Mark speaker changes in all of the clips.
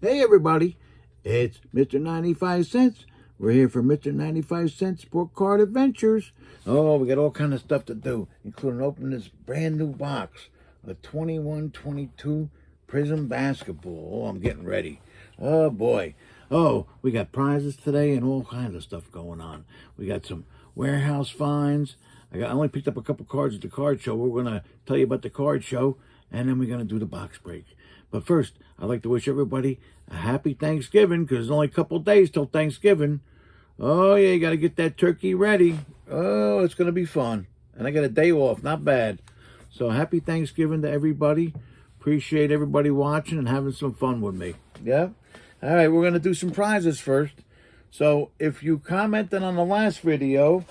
Speaker 1: Hey everybody, it's Mr. 95 Cents. We're here for Mr. 95 Cents Sport Card Adventures. Oh, we got all kind of stuff to do, including opening this brand new box, a 21-22 Prism Basketball. Oh, I'm getting ready. Oh boy. Oh, we got prizes today and all kinds of stuff going on. We got some warehouse finds. I only picked up a couple cards at the card show. We're going to tell you about the card show, and then we're going to do the box break. But first, I'd like to wish everybody a happy Thanksgiving, because there's only a couple days till Thanksgiving. Oh, yeah, you got to get that turkey ready. Oh, it's going to be fun. And I got a day off, not bad. So happy Thanksgiving to everybody. Appreciate everybody watching and having some fun with me. Yeah? All right, we're going to do some prizes first. So if you commented on the last video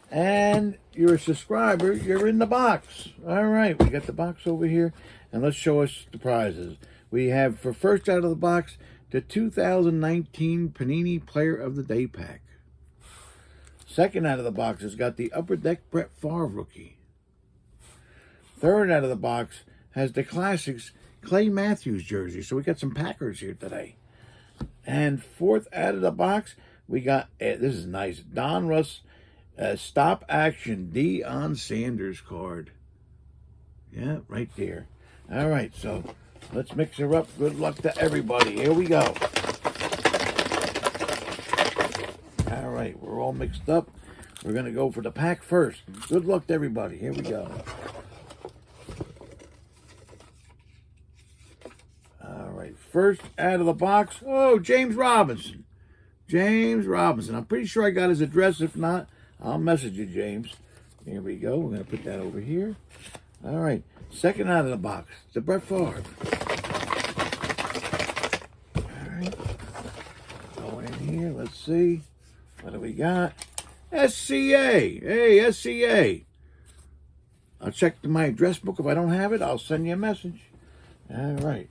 Speaker 1: and you're a subscriber, you're in the box. All right, we got the box over here. And let's show us the prizes. We have, for first out of the box, the 2019 Panini Player of the Day pack. Second out of the box has got the Upper Deck Brett Favre rookie. Third out of the box has the Classics Clay Matthews jersey. So we got some Packers here today. And fourth out of the box, we got, this is nice, Don Russ Stop Action Deion Sanders card. Yeah, right there. All right, so let's mix her up. Good luck to everybody. Here we go. All right, we're all mixed up. We're going to go for the pack first. Good luck to everybody. Here we go. All right, first out of the box. Oh, James Robinson. James Robinson. I'm pretty sure I got his address. If not, I'll message you, James. Here we go. We're going to put that over here. All right. Second out of the box, the Brett Favre. All right. Going in here, let's see. What do we got? SCA. Hey, SCA. I'll check my address book. If I don't have it, I'll send you a message. All right.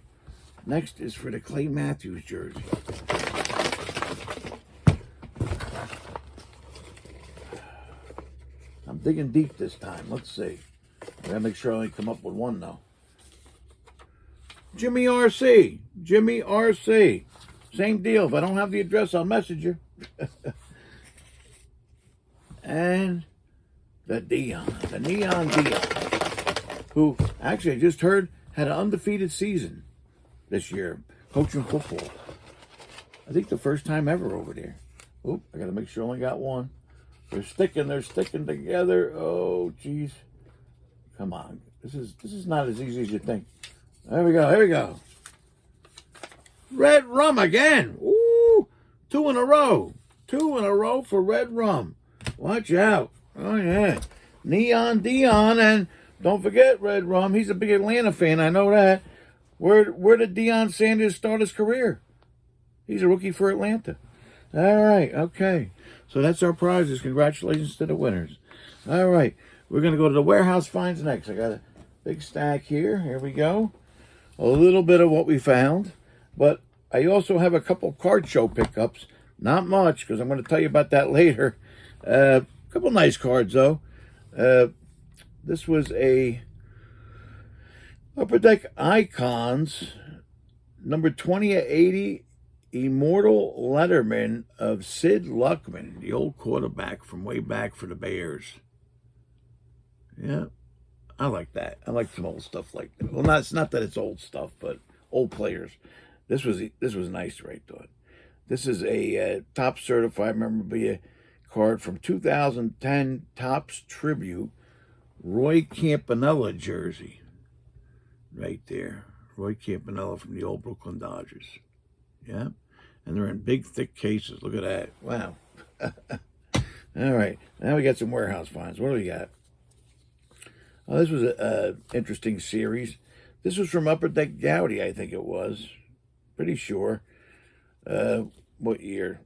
Speaker 1: Next is for the Clay Matthews jersey. I'm digging deep this time. Let's see. I gotta make sure I only come up with one, though. Jimmy RC. Jimmy RC. Same deal. If I don't have the address, I'll message you. And the Deion. The Neon Deion. Who, actually, I just heard, had an undefeated season this year. Coaching football. I think the first time ever over there. Oop, I gotta make sure I only got one. They're sticking together. Oh, jeez. Come on. This is not as easy as you think. There we go. Here we go. Red Rum again. Ooh. 2 in a row. 2 in a row for Red Rum. Watch out. Oh, yeah. Neon Deion. And don't forget Red Rum. He's a big Atlanta fan. I know that. Where did Deion Sanders start his career? He's a rookie for Atlanta. All right. Okay. So that's our prizes. Congratulations to the winners. All right. We're going to go to the warehouse finds next. I got a big stack here. Here we go. A little bit of what we found. But I also have a couple card show pickups. Not much, because I'm going to tell you about that later. A couple nice cards, though. This was a Upper Deck Icons, number 20/80, Immortal Letterman of Sid Luckman, the old quarterback from way back for the Bears. Yeah, I like that. I like some old stuff like that. Well, it's not that it's old stuff, but old players. This was nice, right? Thought. This is a Topps certified memorabilia card from 2010 Topps Tribute Roy Campanella jersey. Right there, Roy Campanella from the old Brooklyn Dodgers. Yeah, and they're in big, thick cases. Look at that. Wow. All right, now we got some warehouse finds. What do we got? Oh, this was an interesting series. This was from Upper Deck Gowdy, I think it was. Pretty sure. What year?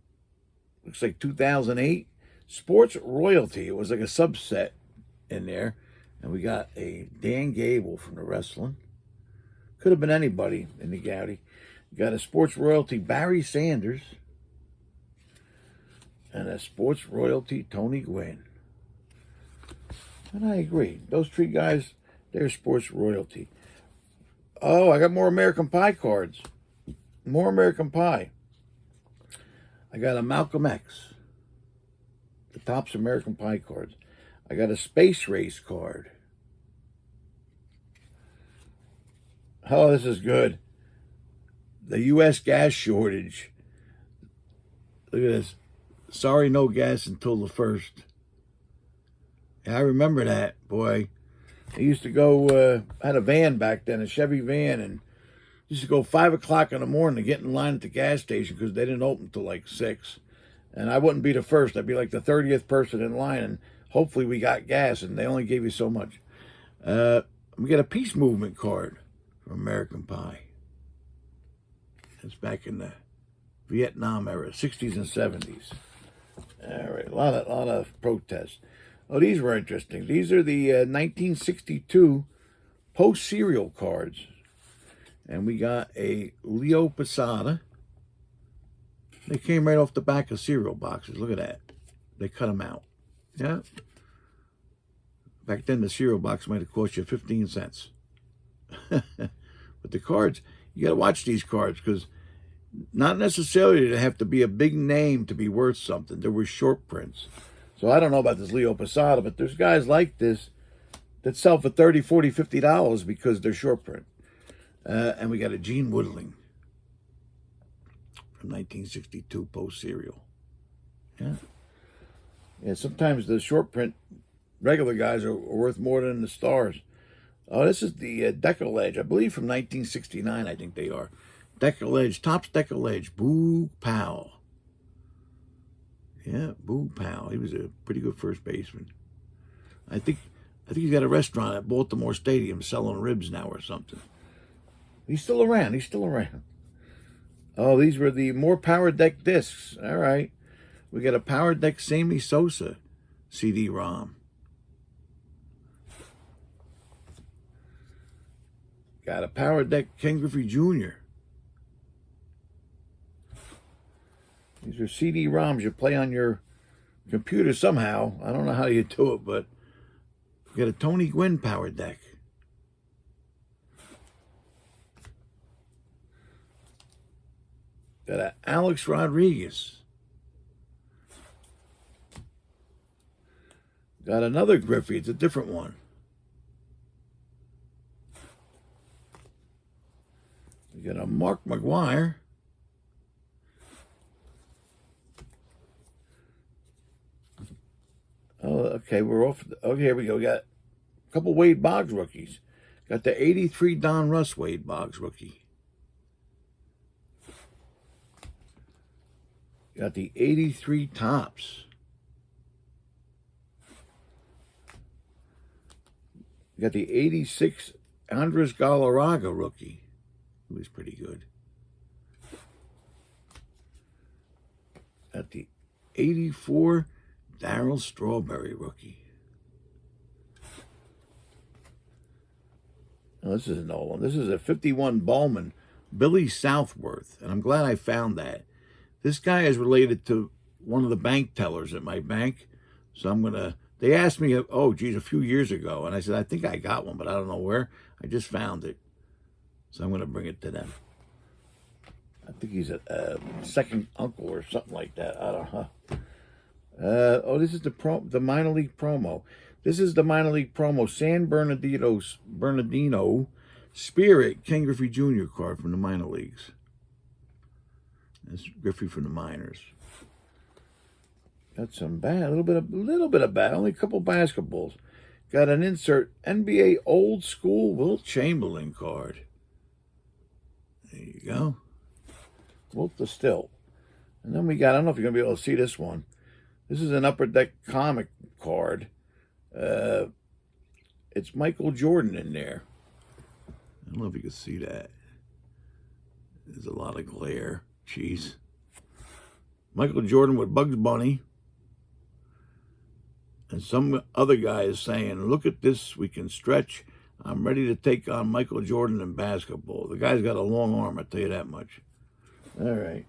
Speaker 1: Looks like 2008. Sports Royalty. It was like a subset in there. And we got a Dan Gable from the wrestling. Could have been anybody in the Gowdy. Got a Sports Royalty Barry Sanders. And a Sports Royalty Tony Gwynn. And I agree. Those three guys, they're Sports Royalty. Oh, I got more American Pie cards. more American Pie. I got a Malcolm X. The Topps American Pie cards. I got a Space Race card. Oh, this is good. The U.S. gas shortage. Look at this. Sorry, no gas until the 1st. Yeah, I remember that, boy. I used to go, had a van back then, a Chevy van, and used to go 5 o'clock in the morning to get in line at the gas station because they didn't open until like 6. And I wouldn't be the first. I'd be like the 30th person in line, and hopefully we got gas, and they only gave you so much. We get a Peace Movement card from American Pie. It's back in the Vietnam era, 60s and 70s. All right, a lot of protests. Oh, these were interesting. These are the 1962 post-serial cards. And we got a Leo Posada. They came right off the back of cereal boxes. Look at that. They cut them out. Yeah. Back then, the cereal box might have cost you 15 cents. But the cards, you got to watch these cards because not necessarily did it have to be a big name to be worth something. There were short prints. So I don't know about this Leo Posada, but there's guys like this that sell for $30, $40, $50 because they're short print. And we got a Gene Woodling from 1962 post-serial. Yeah. Yeah, sometimes the short print regular guys are worth more than the stars. Oh, this is the Deckle Edge, I believe from 1969, I think they are. Deckle Edge, Topps Deckle Edge, Boog Powell. Yeah, Boog Powell. He was a pretty good first baseman. I think he's got a restaurant at Baltimore Stadium selling ribs now or something. He's still around. He's still around. Oh, these were the more Power Deck discs. All right. We got a Power Deck Sammy Sosa CD-ROM. Got a Power Deck Ken Griffey Jr. These are CD-ROMs you play on your computer somehow. I don't know how you do it, but we got a Tony Gwynn Power Deck. Got a Alex Rodriguez. Got another Griffey. It's a different one. We got a Mark McGuire. Oh, okay, we're off. Okay, here we go. We got a couple Wade Boggs rookies. Got the 83 Don Russ Wade Boggs rookie. Got the 83 Topps. Got the 86 Andres Galarraga rookie. He was pretty good. Got the 84 Darryl Strawberry rookie. Oh, this is an old one. This is a 51 Bowman Billy Southworth, and I'm glad I found that. This guy is related to one of the bank tellers at my bank, so I'm gonna. They asked me, oh, geez, a few years ago, and I said I think I got one, but I don't know where. I just found it, so I'm gonna bring it to them. I think he's a second uncle or something like that. I don't know. Oh, this is the minor league promo. This is the minor league promo. San Bernardino Spirit Ken Griffey Jr. card from the minor leagues. That's Griffey from the minors. Got some bat, a little bit of bat. Only a couple basketballs. Got an insert NBA old school Wilt Chamberlain card. There you go. Wilt the Stilt. And then we got, I don't know if you're gonna be able to see this one. This is an Upper Deck comic card. It's Michael Jordan in there. I don't know if you can see that. There's a lot of glare. Jeez. Michael Jordan with Bugs Bunny. And some other guy is saying, look at this, we can stretch. I'm ready to take on Michael Jordan in basketball. The guy's got a long arm, I'll tell you that much. All right.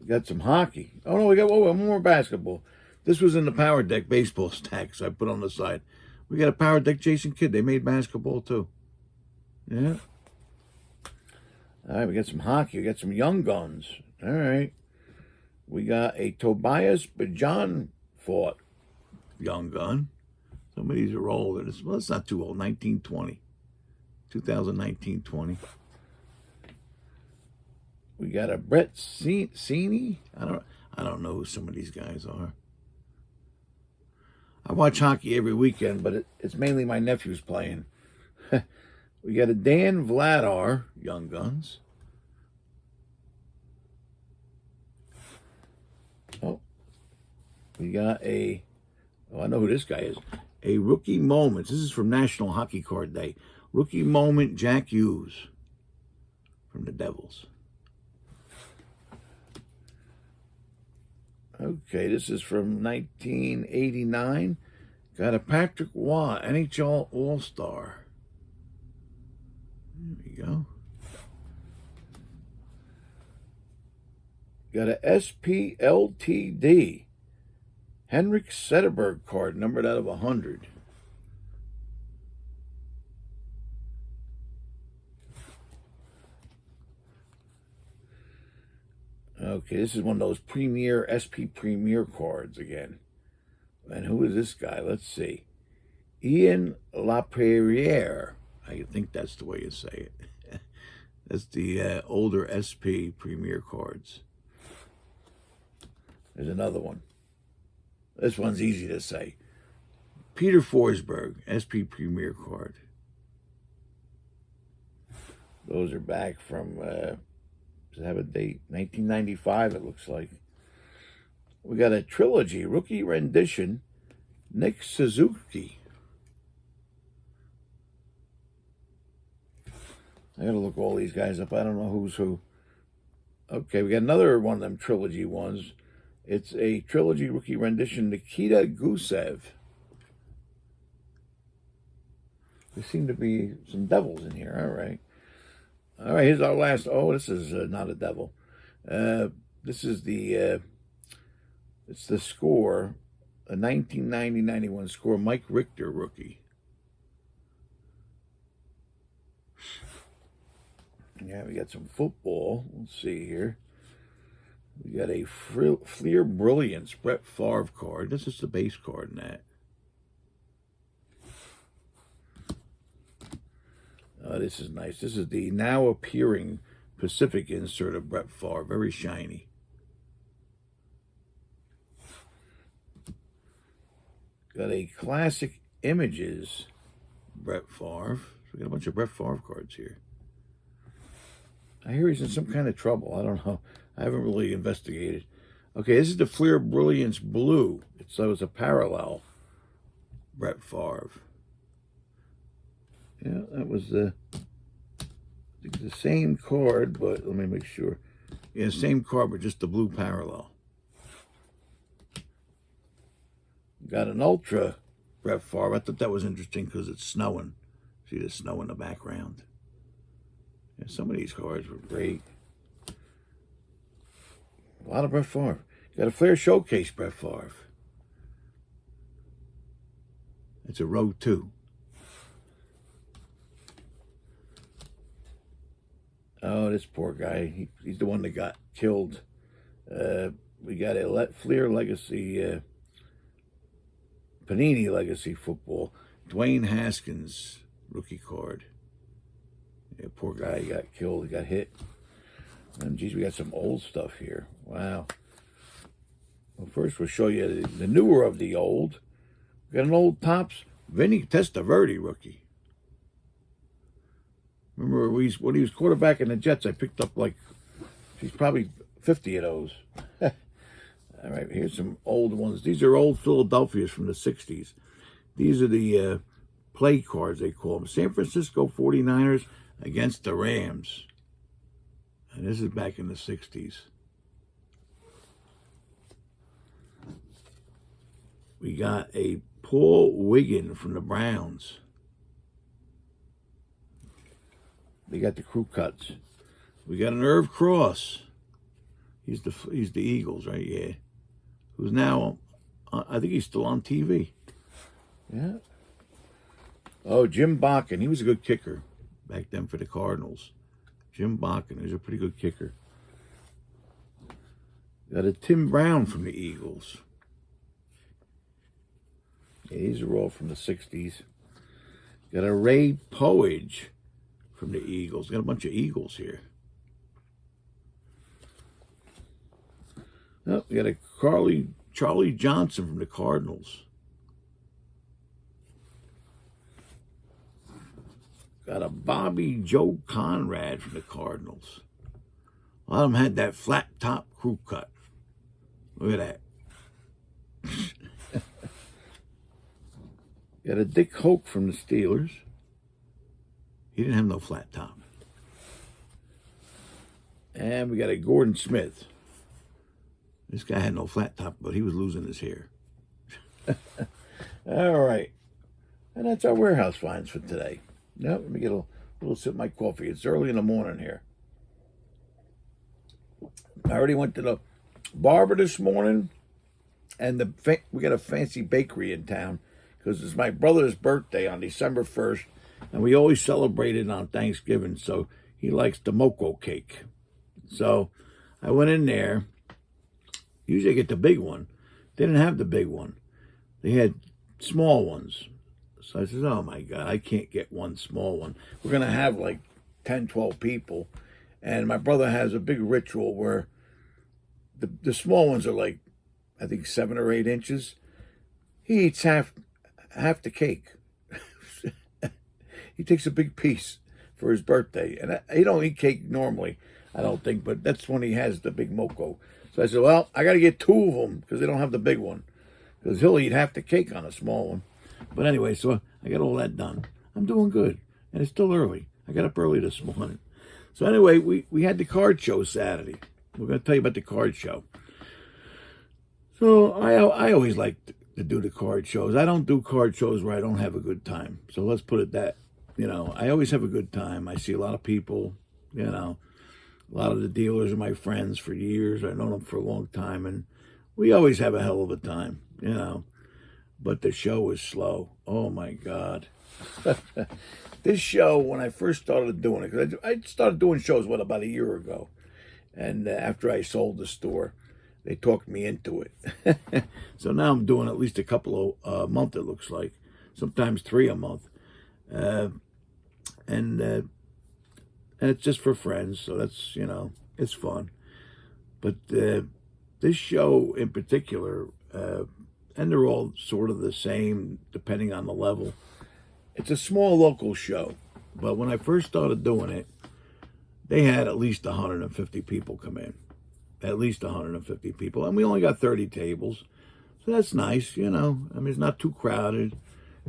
Speaker 1: Got some hockey. Oh, no, we got one more basketball. This was in the Power Deck baseball stack, so I put on the side. We got a Power Deck Jason Kidd. They made basketball, too. Yeah. All right, we got some hockey. We got some Young Guns. All right. We got a Tobias Bajan fought Young Gun. Some of these are older. Well, it's not too old. 1920. 2019-20. We got a Brett Cini. I don't know who some of these guys are. I watch hockey every weekend, but it's mainly my nephews playing. We got a Dan Vladar, Young Guns. Oh, we got I know who this guy is. A Rookie Moments. This is from National Hockey Card Day. Rookie Moment, Jack Hughes from the Devils. Okay, this is from 1989. Got a Patrick Waugh, NHL All-Star. There we go. Got a SPLTD. Henrik Sederberg card, numbered out of 100. Okay, this is one of those Premier, SP Premier cards again. And who is this guy? Let's see. Ian Laperriere. I think that's the way you say it. That's the older SP Premier cards. There's another one. This one's easy to say. Peter Forsberg, SP Premier card. Those are back from, does it have a date? 1995, it looks like. We got a trilogy, rookie rendition, Nick Suzuki. I gotta look all these guys up. I don't know who's who. Okay, we got another one of them trilogy ones. It's a trilogy rookie rendition, Nikita Gusev. There seem to be some devils in here. All right. All right, here's our last. Oh, this is not a devil. This is the, it's the score, a 1990-91 score, Mike Richter rookie. Yeah, we got some football. Let's see here. We got a Fleer Brilliance Brett Favre card. This is the base card in that. Oh, this is nice. This is the now appearing Pacific insert of Brett Favre. Very shiny. Got a Classic Images Brett Favre. So we got a bunch of Brett Favre cards here. I hear he's in some kind of trouble. I don't know. I haven't really investigated. Okay, this is the Fleer Brilliance Blue. So it's a parallel Brett Favre. Yeah, that was the same card, but let me make sure. Yeah, same card, but just the blue parallel. Got an Ultra Brett Favre. I thought that was interesting because it's snowing. See the snow in the background. Yeah, some of these cards were great. A lot of Brett Favre. Got a Flair Showcase Brett Favre. It's a row 2. Oh, this poor guy. He's the one that got killed. We got a Fleer Legacy, Panini Legacy Football. Dwayne Haskins rookie card. Yeah, poor guy, he got killed, he got hit. And geez, we got some old stuff here. Wow. Well, first we'll show you the newer of the old. We got an old Topps Vinny Testaverde rookie. Remember when he was quarterback in the Jets, I picked up like, he's probably 50 of those. All right, here's some old ones. These are old Philadelphia's from the 60s. These are the play cards, they call them. San Francisco 49ers against the Rams. And this is back in the 60s. We got a Paul Wiggin from the Browns. They got the crew cuts. We got an Irv Cross. He's the Eagles, right? Yeah. Who's now, I think he's still on TV. Yeah. Oh, Jim Bakken. He was a good kicker back then for the Cardinals. Jim Bakken is a pretty good kicker. Got a Tim Brown from the Eagles. Yeah, these are all from the 60s. Got a Ray Poage from the Eagles. Got a bunch of Eagles here. Oh, we got a Charlie Johnson from the Cardinals. Got a Bobby Joe Conrad from the Cardinals. A lot of them had that flat top crew cut. Look at that. Got a Dick Hoke from the Steelers. He didn't have no flat top. And we got a Gordon Smith. This guy had no flat top, but he was losing his hair. All right. And that's our warehouse finds for today. Now, let me get a little sip of my coffee. It's early in the morning here. I already went to the barber this morning, and we got a fancy bakery in town because it's my brother's birthday on December 1st, and we always celebrate it on Thanksgiving, so he likes the mocha cake. So I went in there. Usually I get the big one. They didn't have the big one. They had small ones. So I said, oh my God, I can't get one small one. We're going to have like 10, 12 people. And my brother has a big ritual where the small ones are like, I think 7 or 8 inches. He eats half the cake. He takes a big piece for his birthday. And he don't eat cake normally, I don't think, but that's when he has the big moco. So I said, well, I got to get 2 of them because they don't have the big one. Because he'll eat half the cake on a small one. But anyway, so I got all that done. I'm doing good. And it's still early. I got up early this morning. So anyway, we had the card show Saturday. We're going to tell you about the card show. So I always like to do the card shows. I don't do card shows where I don't have a good time. So let's put it that, I always have a good time. I see a lot of people, a lot of the dealers are my friends for years. I've known them for a long time, and we always have a hell of a time, But the show was slow. Oh, my God. This show, when I first started doing it, because I started doing shows, about a year ago. And after I sold the store, they talked me into it. So now I'm doing at least a couple of a month, it looks like. Sometimes 3 a month. And it's just for friends, so that's, it's fun. But this show in particular, and they're all sort of the same depending on the level. It's a small local show, but when I first started doing it, they had at least 150 people come in. At least 150 people, and we only got 30 tables, so that's nice, it's not too crowded,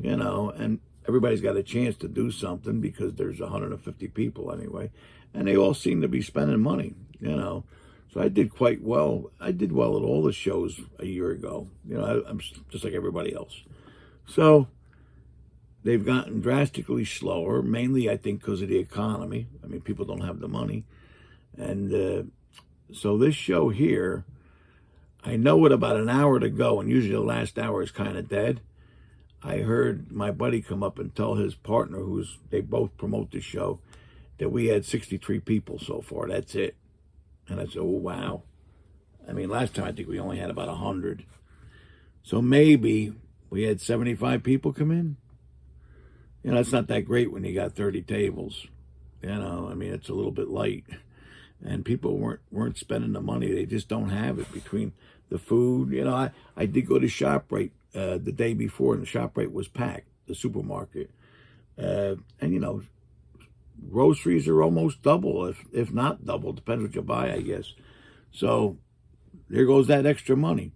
Speaker 1: and everybody's got a chance to do something because there's 150 people anyway, and they all seem to be spending money, So I did quite well. I did well at all the shows a year ago. I'm just like everybody else. So they've gotten drastically slower, mainly I think because of the economy. I mean, people don't have the money. And so this show here, I know with about an hour to go, and usually the last hour is kind of dead. I heard my buddy come up and tell his partner, they both promote the show, that we had 63 people so far. That's it. And I said, oh, wow. I mean, last time I think we only had about 100. So maybe we had 75 people come in. That's not that great when you got 30 tables. It's a little bit light. And people weren't spending the money. They just don't have it between the food. I did go to ShopRite the day before, and the ShopRite was packed, the supermarket. And, groceries are almost double, if not double. Depends what you buy, I guess. So there goes that extra money.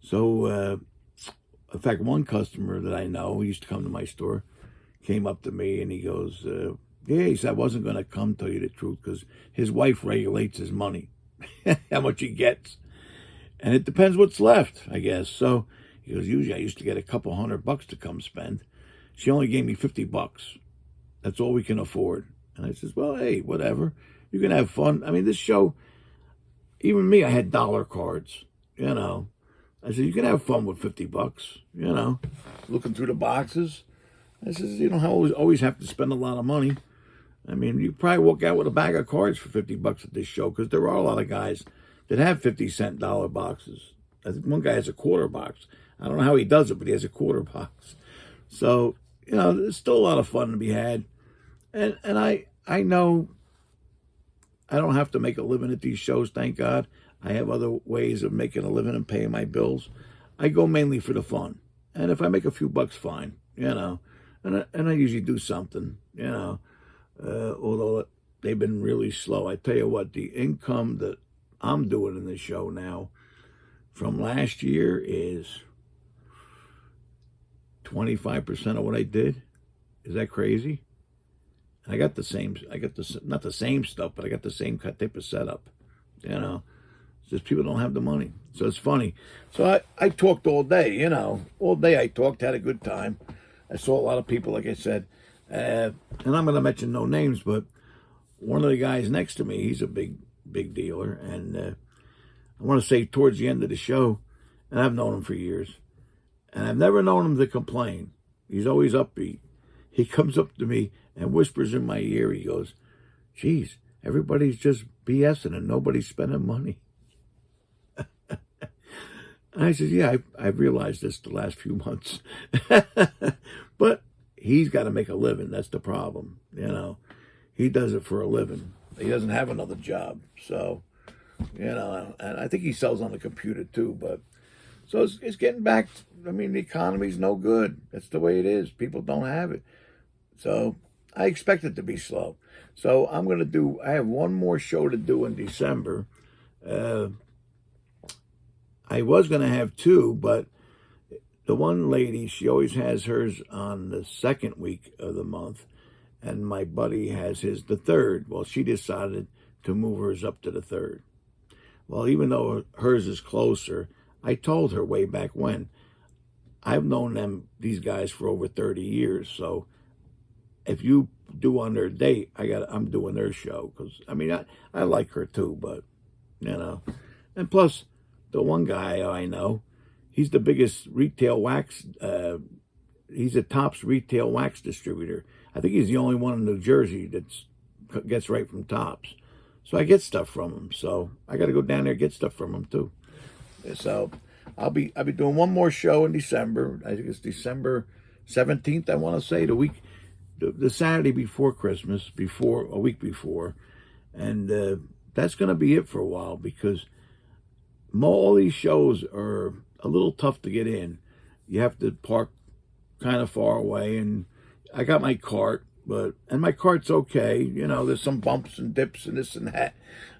Speaker 1: So, in fact, one customer that I know, who used to come to my store, came up to me and he goes, he said, I wasn't going to come, tell you the truth, because his wife regulates his money, how much he gets. And it depends what's left, I guess. So he goes, usually I used to get a couple $100 to come spend. She only gave me $50. That's all we can afford. And I says, well, hey, whatever. You can have fun. I mean, this show, even me, I had dollar cards, I said, you can have fun with $50, looking through the boxes. I says, you don't always have to spend a lot of money. I mean, you probably walk out with a bag of cards for $50 at this show, because there are a lot of guys that have 50-cent dollar boxes. I think one guy has a quarter box. I don't know how he does it, but he has a quarter box. So, there's still a lot of fun to be had. And I know I don't have to make a living at these shows, thank God. I have other ways of making a living and paying my bills. I go mainly for the fun. And if I make a few bucks, fine, And I usually do something, although they've been really slow. I tell you what, the income that I'm doing in the show now from last year is 25% of what I did. Is that crazy? And I got not the same stuff, but I got the same type of setup, It's just people don't have the money. So it's funny. So I talked all day, all day I talked, had a good time. I saw a lot of people, like I said, and I'm going to mention no names, but one of the guys next to me, he's a big dealer, and I want to say towards the end of the show, and I've known him for years, and I've never known him to complain. He's always upbeat. He comes up to me and whispers in my ear, he goes, "Geez, everybody's just BSing and nobody's spending money." And I said, yeah, I've realized this the last few months. But he's got to make a living. That's the problem. He does it for a living. He doesn't have another job. So, and I think he sells on the computer too. But so it's getting back. I mean, the economy's no good. That's the way it is. People don't have it. So I expect it to be slow. So I have one more show to do in December. I was going to have two, but the one lady, she always has hers on the second week of the month, and my buddy has his the third. Well, she decided to move hers up to the third. Well, even though hers is closer, I told her way back when, I've known these guys for over 30 years, so if you do on their date, I'm doing their show, because, I like her too, but, and plus, the one guy I know, he's the biggest retail wax, he's a Tops retail wax distributor. I think he's the only one in New Jersey that gets right from Tops. So I get stuff from him. So I got to go down there and get stuff from him too. So I'll be doing one more show in December. I think it's December 17th, I want to say, the Saturday before Christmas, a week before. And that's going to be it for a while, because all these shows are a little tough to get in. You have to park kind of far away, and I got my cart, and my cart's okay. There's some bumps and dips and this and that.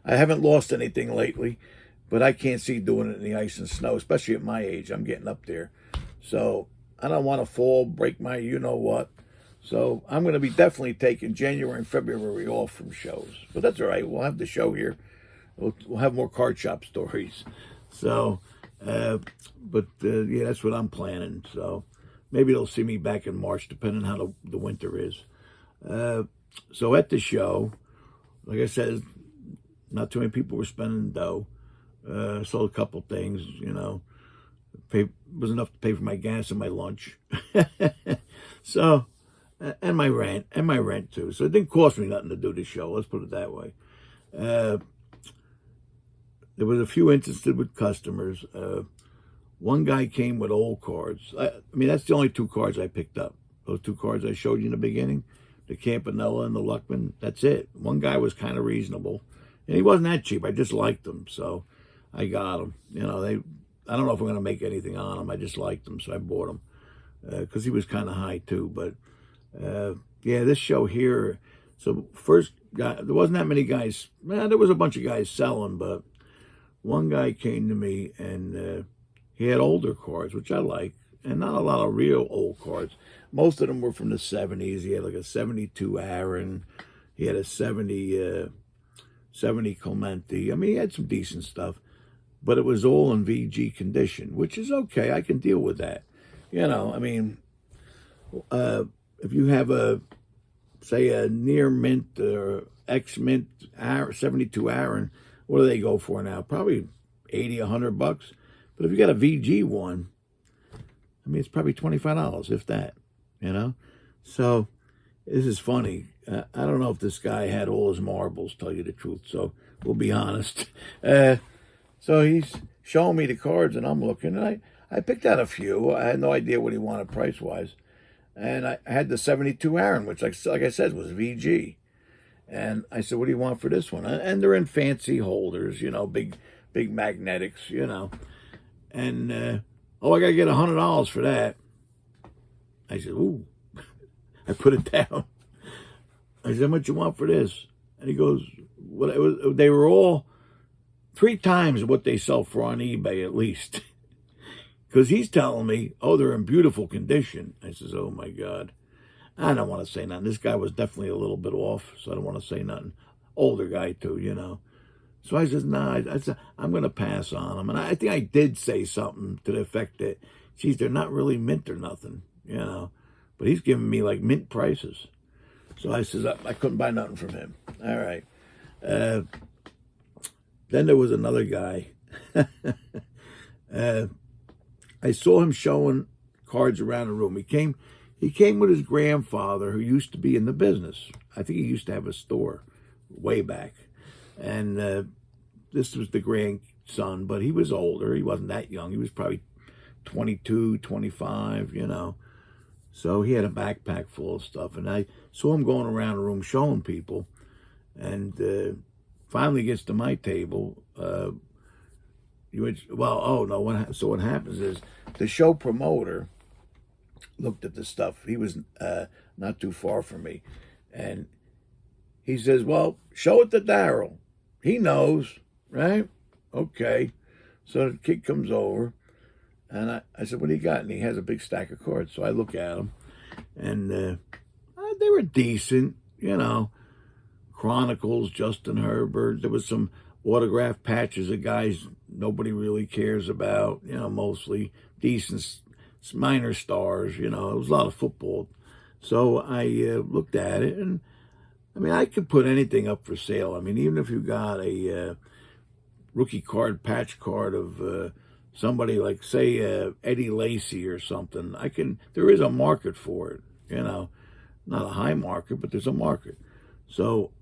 Speaker 1: I haven't lost anything lately, but I can't see doing it in the ice and snow, especially at my age. I'm getting up there. So I don't want to fall, break my you-know-what. So I'm going to be definitely taking January and February off from shows. But that's all right. We'll have the show here. We'll have more card shop stories. So, yeah, that's what I'm planning. So maybe they'll see me back in March, depending on how the winter is. So at the show, like I said, not too many people were spending dough. Sold a couple things, was enough to pay for my gas and my lunch. So, and my rent too. So it didn't cost me nothing to do the show. Let's put it that way. There was a few instances with customers. One guy came with old cards. That's the only two cards I picked up. Those two cards I showed you in the beginning, the Campanella and the Luckman. That's it. One guy was kind of reasonable, and he wasn't that cheap. I just liked him, so I got him. I don't know if I'm going to make anything on him. I just liked him, so I bought him because he was kind of high too. But yeah, this show here. So first guy, there wasn't that many guys. There was a bunch of guys selling, but one guy came to me, and he had older cards, which I like, and not a lot of real old cards. Most of them were from the 70s. He had like a 72 Aaron. He had a 70 Clemente. He had some decent stuff, but it was all in VG condition, which is okay. I can deal with that. If you have say a near mint or ex-mint 72 Aaron, what do they go for now? Probably $80, $100. But if you got a VG one, it's probably $25, if that, So this is funny. I don't know if this guy had all his marbles, tell you the truth, so we'll be honest. So he's showing me the cards, and I'm looking, and I picked out a few. I had no idea what he wanted price-wise. And I had the 72 Aaron, which, like I said, was VG. And I said, what do you want for this one? And they're in fancy holders, big magnetics, And, I got to get $100 for that. I said, ooh. I put it down. I said, how much you want for this? And he goes, they were all 3 times what they sell for on eBay at least. Because he's telling me, oh, they're in beautiful condition. I says, oh, my God. I don't want to say nothing. This guy was definitely a little bit off, so I don't want to say nothing. Older guy, too, So I says, nah, I'm going to pass on him. And I think I did say something to the effect that, geez, they're not really mint or nothing, But he's giving me, like, mint prices. So I says, I couldn't buy nothing from him. All right. Then there was another guy. I saw him showing cards around the room. He came with his grandfather, who used to be in the business. I think he used to have a store way back. And this was the grandson, but he was older. He wasn't that young. He was probably 22, 25, So he had a backpack full of stuff. And I saw him going around the room showing people. And finally gets to my table. So what happens is the show promoter looked at the stuff. He was not too far from me. And he says, well, show it to Daryl. He knows, right? Okay. So the kid comes over, and I said, what do you got? And he has a big stack of cards. So I look at them, and they were decent, Chronicles, Justin Herbert. There was some autograph patches of guys nobody really cares about, mostly decent minor stars, it was a lot of football. So I looked at it, and I could put anything up for sale. Even if you got a rookie card, patch card of somebody like, say, Eddie Lacy or something, there is a market for it, not a high market, but there's a market. So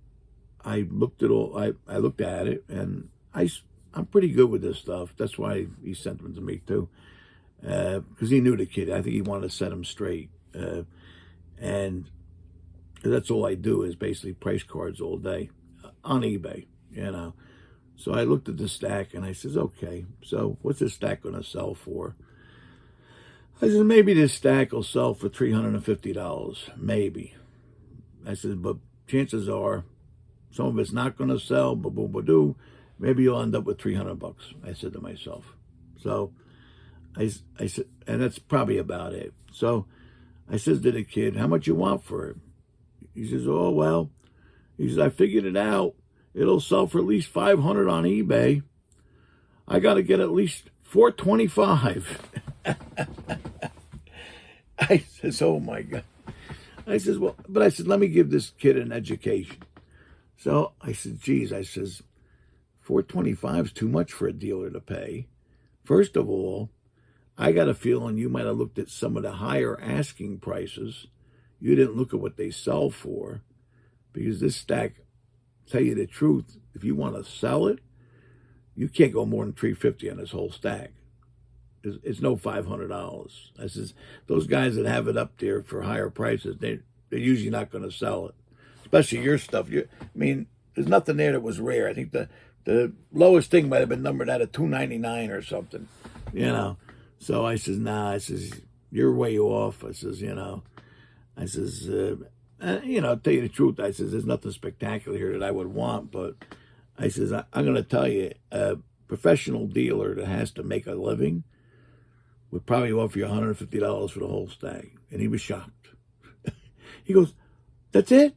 Speaker 1: I looked at it, and I'm pretty good with this stuff. That's why he sent them to me too, because he knew the kid. I think he wanted to set him straight, and that's all I do is basically price cards all day on eBay, So I looked at the stack, and I says, okay, so what's this stack going to sell for? I said, maybe this stack will sell for $350, maybe. I said, but chances are, some of it's not going to sell, maybe you'll end up with $300, I said to myself. So I said, and that's probably about it. So I says to the kid, how much you want for it? He says, oh, well, I figured it out. It'll sell for at least $500 on eBay. I got to get at least $425. I says, oh, my God. I says, well, but I said, let me give this kid an education. So I said, geez, $425 is too much for a dealer to pay. First of all, I got a feeling you might have looked at some of the higher asking prices. You didn't look at what they sell for, because this stack, tell you the truth, if you want to sell it, you can't go more than $350 on this whole stack. It's no $500. I says, those guys that have it up there for higher prices, they're usually not going to sell it. Especially your stuff. There's nothing there that was rare. I think the lowest thing might have been numbered out of $299 or something, So I says, nah. I says, you're way off. I says, I'll tell you the truth. I says, there's nothing spectacular here that I would want, but I says, I'm going to tell you, a professional dealer that has to make a living would probably offer you $150 for the whole stack. And he was shocked. He goes, that's it?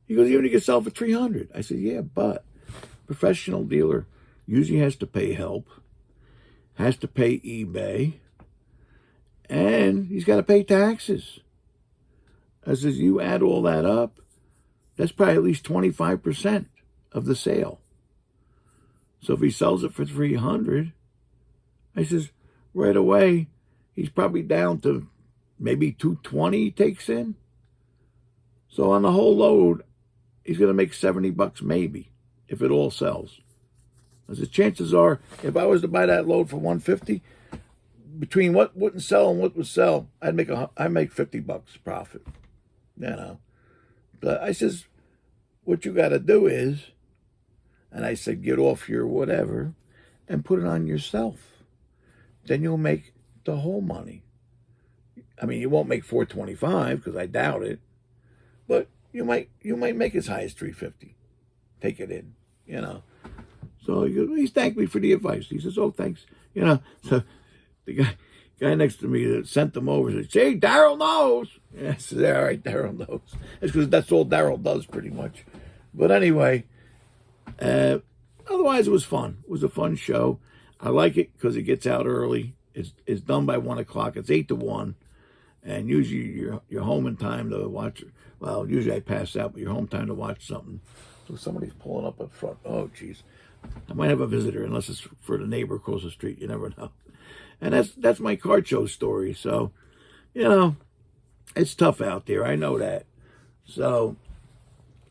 Speaker 1: He goes, you only can sell for $300. I said, yeah, but professional dealer usually has to pay help, has to pay eBay, and he's got to pay taxes. I says, you add all that up, that's probably at least 25% of the sale. So if he sells it for $300, I says, right away, he's probably down to maybe $220 he takes in. So on the whole load, he's going to make 70 bucks maybe, if it all sells. As the chances are, if I was to buy that load for 150, between what wouldn't sell and what would sell, I'd make 50 bucks profit. You know. But I says, what you got to do is, and I said, get off your whatever and put it on yourself. Then you'll make the whole money. I mean, you won't make 425 because I doubt it, but you might make as high as 350. Take it in, you know. So he's thanked me for the advice. He says, "Oh, thanks," you know. So the guy next to me that sent them over said, "See, Daryl knows." Yeah, I said, "All right, Daryl knows." It's because that's all Daryl does, pretty much. But anyway, otherwise it was fun. It was a fun show. I like it because it gets out early. It's done by 1 o'clock. It's 8 to 1. And usually you're home in time to watch. Well, usually I pass out, but you're home time to watch something. So somebody's pulling up up front. Oh, geez. I might have a visitor, unless it's for the neighbor across the street. You never know. And that's my card show story. So, you know, it's tough out there. I know that. So,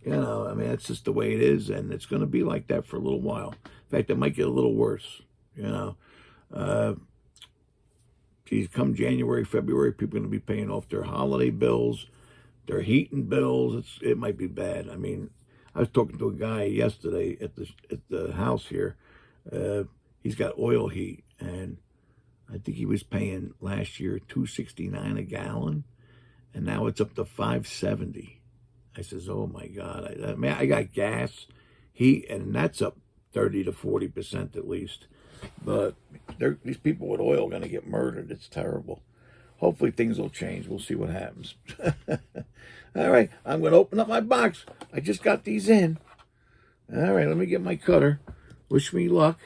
Speaker 1: you know, I mean, it's just the way it is, and it's going to be like that for a little while. In fact, it might get a little worse, you know. Geez, come January, February, people are going to be paying off their holiday bills, their heating bills. It might be bad. I mean, I was talking to a guy yesterday at the house here. He's got oil heat, and I think he was paying last year $2.69 a gallon, and now it's up to $5.70. I says, "Oh my God!" I mean, I got gas, heat, and that's up 30 to 40% at least. But these people with oil are going to get murdered. It's terrible. Hopefully things will change. We'll see what happens. All right, I'm going to open up my box. I just got these in. All right, let me get my cutter. Wish me luck.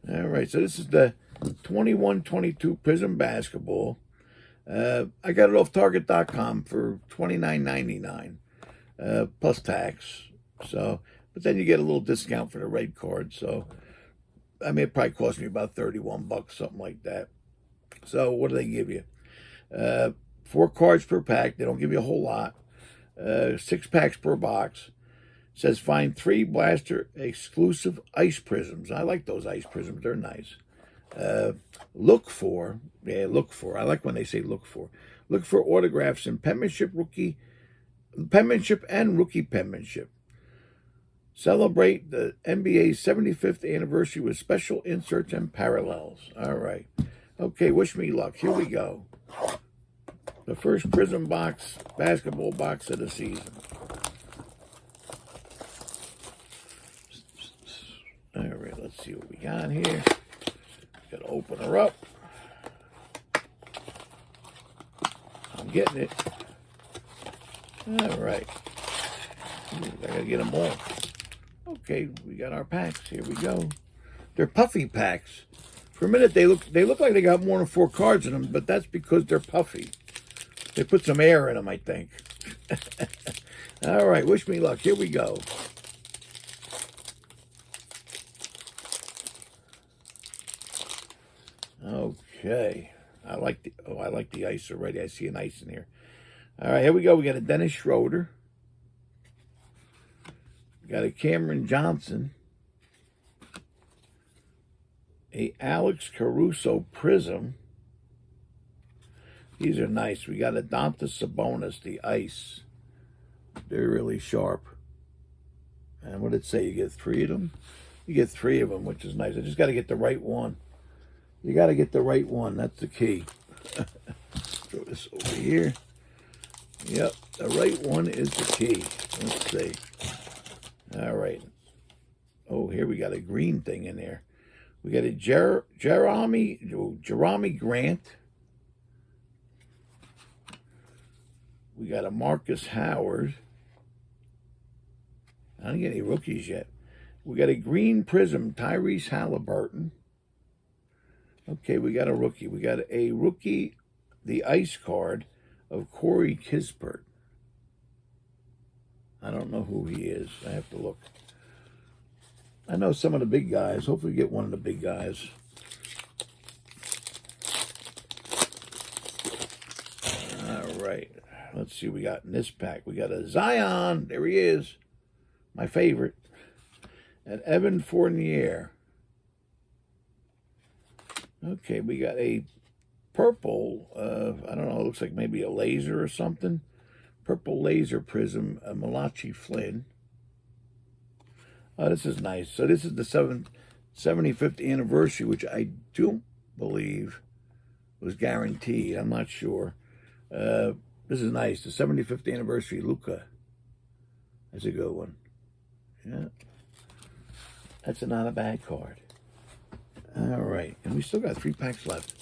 Speaker 1: All right, so this is the 21-22 Prism Basketball. I got it off Target.com for $29.99 plus tax. So, but then you get a little discount for the red card. So, I mean, it probably cost me about 31 bucks, something like that. So what do they give you? 4 cards per pack. They don't give you a whole lot. 6 packs per box. It says find 3 blaster exclusive ice prisms. I like those ice prisms. They're nice. Look for. I like when they say look for. Look for autographs in penmanship and rookie penmanship. Celebrate the NBA's 75th anniversary with special inserts and parallels. All right. Okay, wish me luck. Here we go. The first Prism box, basketball box of the season. All right, let's see what we got here. Got to open her up. I'm getting it. All right. I got to get them all. Okay, we got our packs. Here we go. They're puffy packs. For a minute, they look like they got more than 4 cards in them, but that's because they're puffy. They put some air in them, I think. All right, wish me luck. Here we go. Okay. I like the ice already. I see an ice in here. All right, here we go. We got a Dennis Schroeder. Got a Cameron Johnson, a Alex Caruso Prism. These are nice. We got a Domantas Sabonis, the ice. They're really sharp. And what did it say? You get 3 of them? You get 3 of them, which is nice. I just got to get the right one. You got to get the right one. That's the key. Throw this over here. Yep, the right one is the key. Let's see. All right. Oh, here we got a green thing in there. We got a Jeremy Grant. We got a Marcus Howard. I don't get any rookies yet. We got a green prism, Tyrese Halliburton. Okay, we got a rookie. We got a rookie, the ice card of Corey Kispert. I don't know who he is. I have to look. I know some of the big guys. Hopefully get one of the big guys. All right. Let's see what we got in this pack. We got a Zion. There he is. My favorite. And Evan Fournier. Okay, we got a purple. I don't know. It looks like maybe a laser or something. Purple laser prism. Malachi Flynn. Oh, this is nice. So this is the 75th anniversary, which I don't believe was guaranteed. I'm not sure. This is nice. The 75th anniversary, Luca. That's a good one. Yeah. That's not a bad card. All right. And we still got 3 packs left.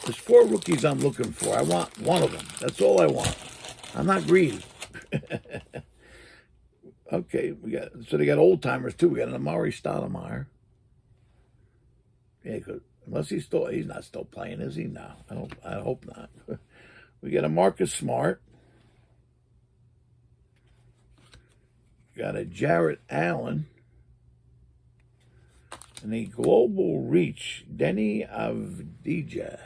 Speaker 1: There's 4 rookies I'm looking for. I want one of them. That's all I want. I'm not greedy. Okay, so they got old timers too. We got an Amari Stoudemire. Yeah, unless he's not still playing, is he? No, I hope not. We got a Marcus Smart. Got a Jarrett Allen. And a Global Reach, Denny Avdija.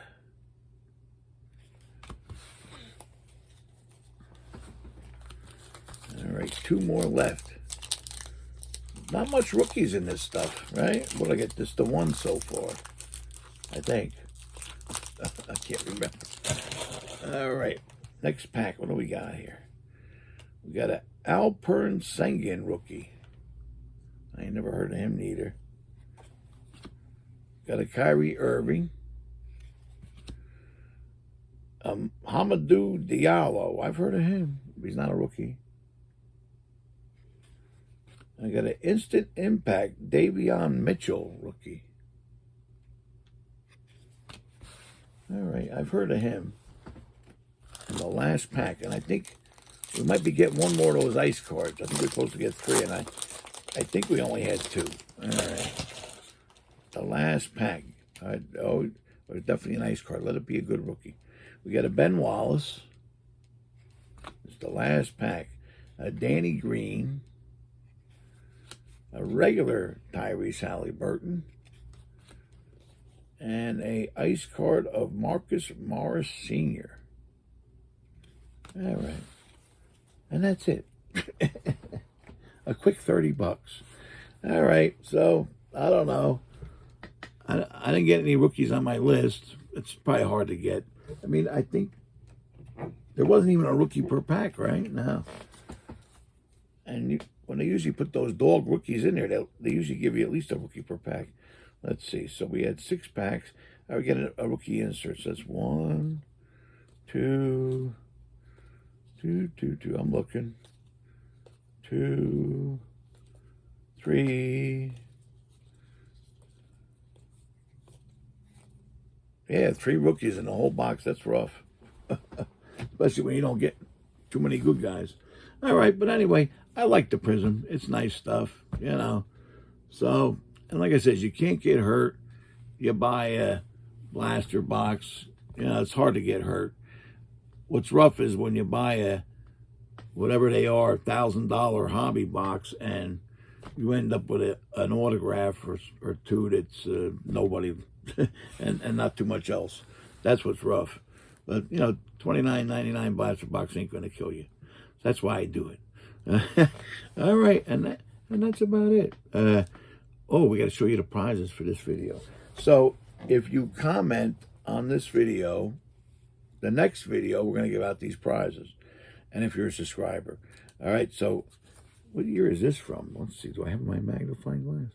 Speaker 1: All right, 2 more left. Not much rookies in this stuff, right? What did I get? This the one so far, I think. I can't remember. All right, next pack. What do we got here? We got an Alpern Sengun rookie. I ain't never heard of him neither. Got a Kyrie Irving. Hamidou Diallo. I've heard of him. He's not a rookie. I got an Instant Impact Davion Mitchell rookie. All right, I've heard of him. And the last pack, and I think we might be getting one more of those ice cards. I think we're supposed to get 3, and I think we only had 2. All right. The last pack. It's definitely an ice card. Let it be a good rookie. We got a Ben Wallace. It's the last pack. A Danny Green. A regular Tyrese Halliburton. And a ice card of Marcus Morris Sr. All right. And that's it. A quick $30. All right. So, I don't know. I didn't get any rookies on my list. It's probably hard to get. I mean, I think there wasn't even a rookie per pack, right? No. And when they usually put those dog rookies in there, they usually give you at least a rookie per pack. Let's see. So we had 6 packs. I would get a rookie insert. So that's 1, 2, 2. I'm looking. 2, 3. Yeah, 3 rookies in the whole box. That's rough. Especially when you don't get too many good guys. All right, but anyway, I like the Prism. It's nice stuff, you know. So, and like I said, you can't get hurt. You buy a blaster box. You know, it's hard to get hurt. What's rough is when you buy a, whatever they are, $1,000 hobby box, and you end up with an autograph or 2 that's nobody... and not too much else. That's what's rough. But, you know, $29.99 blaster box ain't going to kill you. That's why I do it. All right, and that's about it. We got to show you the prizes for this video. So, if you comment on this video, the next video, we're going to give out these prizes. And if you're a subscriber. All right, so what year is this from? Let's see. Do I have my magnifying glass?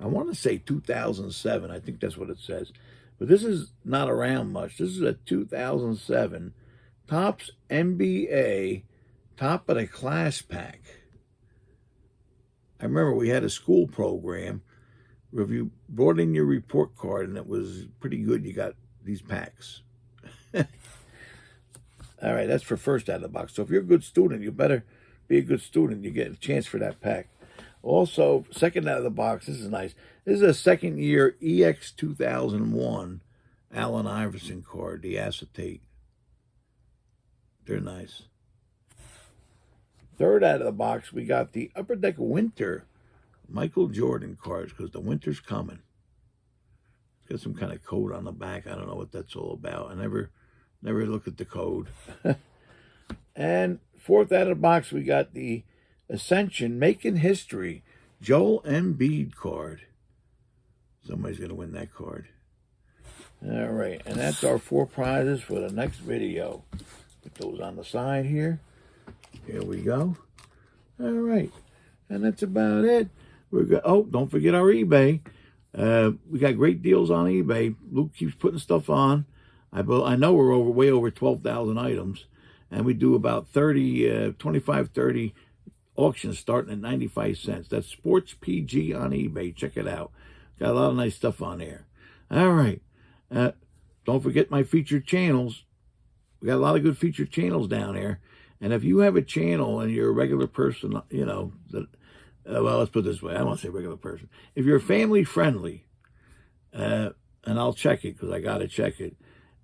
Speaker 1: I want to say 2007. I think that's what it says. But this is not around much. This is a 2007 Topps NBA Top of the Class pack. I remember we had a school program where if you brought in your report card and it was pretty good, you got these packs. All right, that's for first out of the box. So if you're a good student, you better be a good student. You get a chance for that pack. Also, second out of the box, this is nice. This is a second year EX 2001 Allen Iverson card, the acetate. They're nice. Third out of the box, we got the Upper Deck Winter Michael Jordan cards because the winter's coming. got some kind of code on the back. I don't know what that's all about. I never look at the code. And fourth out of the box, we got the Ascension Making History Joel Embiid card. Somebody's going to win that card. All right, and that's our 4 prizes for the next video. Put those on the side here. Here we go. All right, and that's about it. Oh, don't forget our eBay. We got great deals on eBay. Luke keeps putting stuff on. I know we're way over 12,000 items, and we do about 25, 30 auctions starting at 95 cents. That's Sports PG on eBay. Check it out. Got a lot of nice stuff on there. All right. Don't forget my featured channels. We got a lot of good featured channels down there. And if you have a channel and you're a regular person, you know, well, let's put it this way. I don't want to say regular person. If you're family friendly, and I'll check it because I got to check it,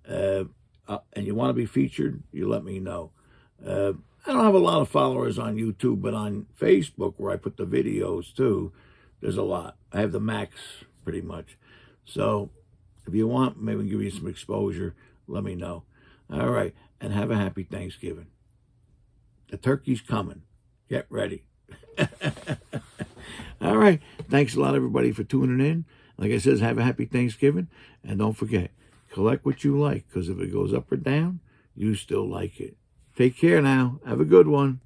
Speaker 1: and you want to be featured, you let me know. I don't have a lot of followers on YouTube, but on Facebook, where I put the videos too, there's a lot. I have the max pretty much. So if you want, maybe we can give you some exposure. Let me know. All right. And have a happy Thanksgiving. The turkey's coming. Get ready. All right. Thanks a lot, everybody, for tuning in. Like I said, have a happy Thanksgiving. And don't forget, collect what you like, because if it goes up or down, you still like it. Take care now. Have a good one.